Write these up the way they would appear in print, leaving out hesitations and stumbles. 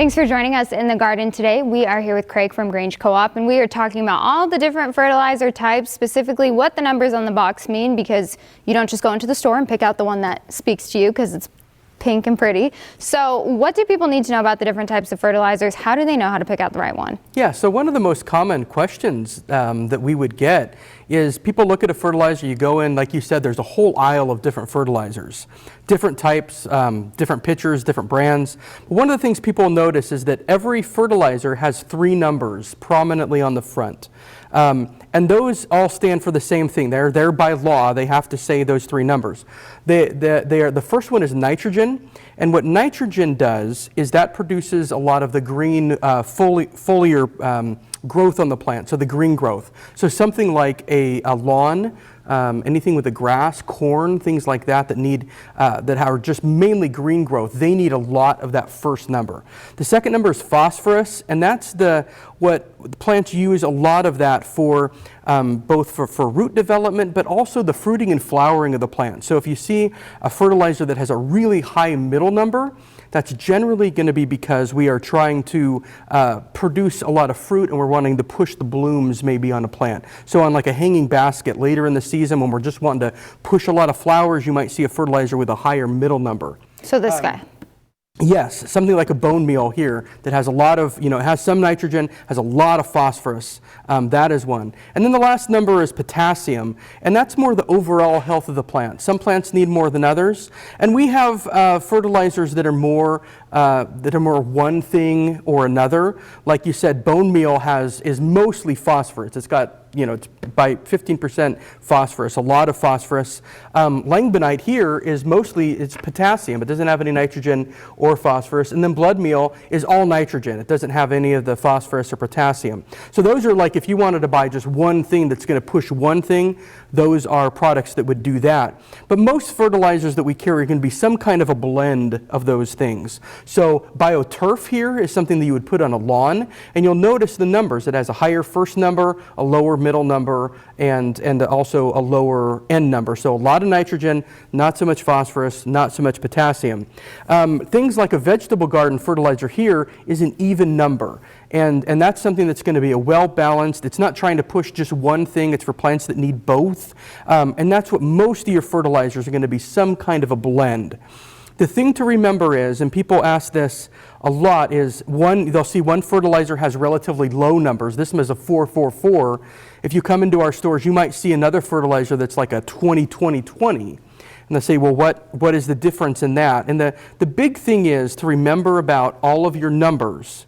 Thanks for joining us in the garden today. We are here with Kraig from Grange Co-op, and we are talking about all the different fertilizer types, specifically what the numbers on the box mean, because you don't just go into the store and pick out the one that speaks to you because it's pink and pretty. So what do people need to know about the different types of fertilizers? How do they know how to pick out the right one? Yeah, so one of the most common questions that we would get is people look at a fertilizer, you go in, like you said, there's a whole aisle of different fertilizers, different types, different pitchers, different brands. But one of the things people notice is that every fertilizer has 3 numbers prominently on the front. And those all stand for the same thing. They're there by law. They have to say those 3 numbers. The first one is nitrogen. And what nitrogen does is that produces a lot of the green foliar growth on the plant, so the green growth. So something like a lawn, anything with the grass, corn, things like that that are just mainly green growth, they need a lot of that first number. The second number is phosphorus, and that's what plants use a lot of that for both for root development, but also the fruiting and flowering of the plant. So if you see a fertilizer that has a really high middle number, that's generally going to be because we are trying to produce a lot of fruit and we're wanting to push the blooms maybe on a plant. So on like a hanging basket later in the season when we're just wanting to push a lot of flowers, you might see a fertilizer with a higher middle number. So this guy. Yes, something like a bone meal here that has a lot of, it has some nitrogen, has a lot of phosphorus. That is one. And then the last number is potassium, and that's more the overall health of the plant. Some plants need more than others, and we have fertilizers that are more one thing or another. Like you said, bone meal is mostly phosphorus. It's got it's by 15% phosphorus, a lot of phosphorus. Langbonite here is it's potassium. It doesn't have any nitrogen or phosphorus. And then blood meal is all nitrogen. It doesn't have any of the phosphorus or potassium. So those are like if you wanted to buy just one thing that's going to push one thing, those are products that would do that. But most fertilizers that we carry are going to be some kind of a blend of those things. So BioTurf here is something that you would put on a lawn, and you'll notice the numbers. It has a higher first number, a lower middle number, and also a lower end number. So a lot of nitrogen, not so much phosphorus, not so much potassium. Things like a vegetable garden fertilizer here is an even number. And that's something that's going to be a well-balanced. It's not trying to push just one thing. It's for plants that need both. And that's what most of your fertilizers are going to be, some kind of a blend. The thing to remember is, and people ask this a lot, is they'll see one fertilizer has relatively low numbers. This one is a 444. If you come into our stores, you might see another fertilizer that's like a 20-20-20. And they'll say, well, what is the difference in that? And the big thing is to remember about all of your numbers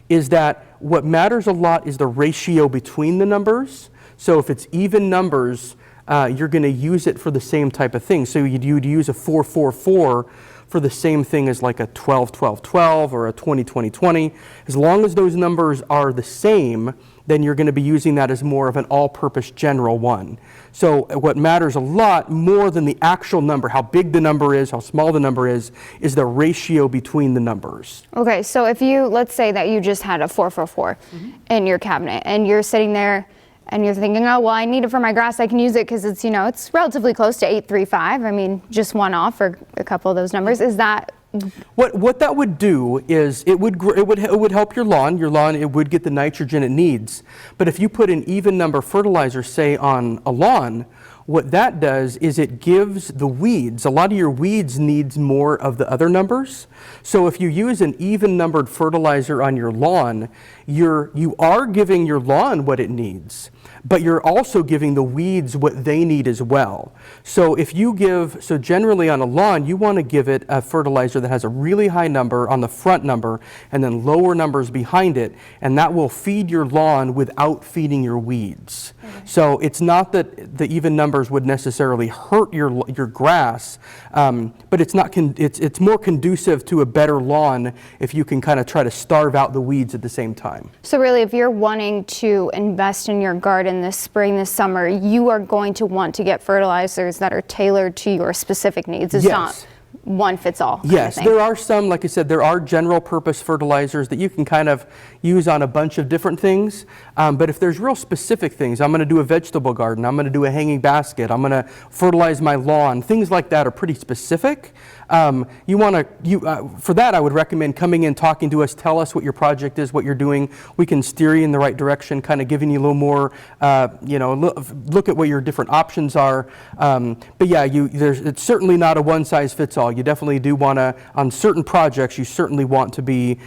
is that what matters a lot is the ratio between the numbers. So if it's even numbers, you're going to use it for the same type of thing. So you'd use a 444 for the same thing as like a 12-12-12 or a 20-20-20. As long as those numbers are the same, then you're going to be using that as more of an all-purpose general one. So what matters a lot more than the actual number, how big the number is, how small the number is the ratio between the numbers. Okay, so if let's say that you just had a 444 in your cabinet and you're sitting there and you're thinking, oh, well, I need it for my grass. I can use it because it's, it's relatively close to 835. I mean, just one off for a couple of those numbers. Is that what that would do is it would help your lawn. Your lawn, it would get the nitrogen it needs. But if you put an even number fertilizer, say on a lawn, what that does is it gives the weeds, a lot of your weeds needs more of the other numbers. So if you use an even numbered fertilizer on your lawn, you are giving your lawn what it needs, but you're also giving the weeds what they need as well. So so generally on a lawn, you want to give it a fertilizer that has a really high number on the front number and then lower numbers behind it, and that will feed your lawn without feeding your weeds. Okay. So it's not that the even numbers would necessarily hurt your grass, but it's more conducive to a better lawn if you can kind of try to starve out the weeds at the same time. So really, if you're wanting to invest in your garden this spring, this summer, you are going to want to get fertilizers that are tailored to your specific needs. It's not one fits all. Yes, there are some, like I said, there are general purpose fertilizers that you can kind of use on a bunch of different things. But if there's real specific things, I'm going to do a vegetable garden, I'm going to do a hanging basket, I'm going to fertilize my lawn, things like that are pretty specific. You want to, for that, I would recommend coming in, talking to us, tell us what your project is, what you're doing. We can steer you in the right direction, kind of giving you a little more, look at what your different options are. But yeah, it's certainly not a one-size-fits-all. You definitely do want to, on certain projects, you certainly want to be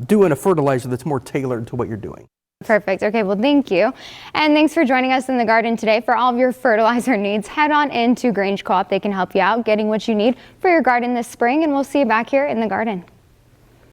doing a fertilizer that's more tailored to what you're doing. Perfect. Okay, well, thank you. And thanks for joining us in the garden today. For all of your fertilizer needs, head on into Grange Co-op. They can help you out getting what you need for your garden this spring, and we'll see you back here in the garden.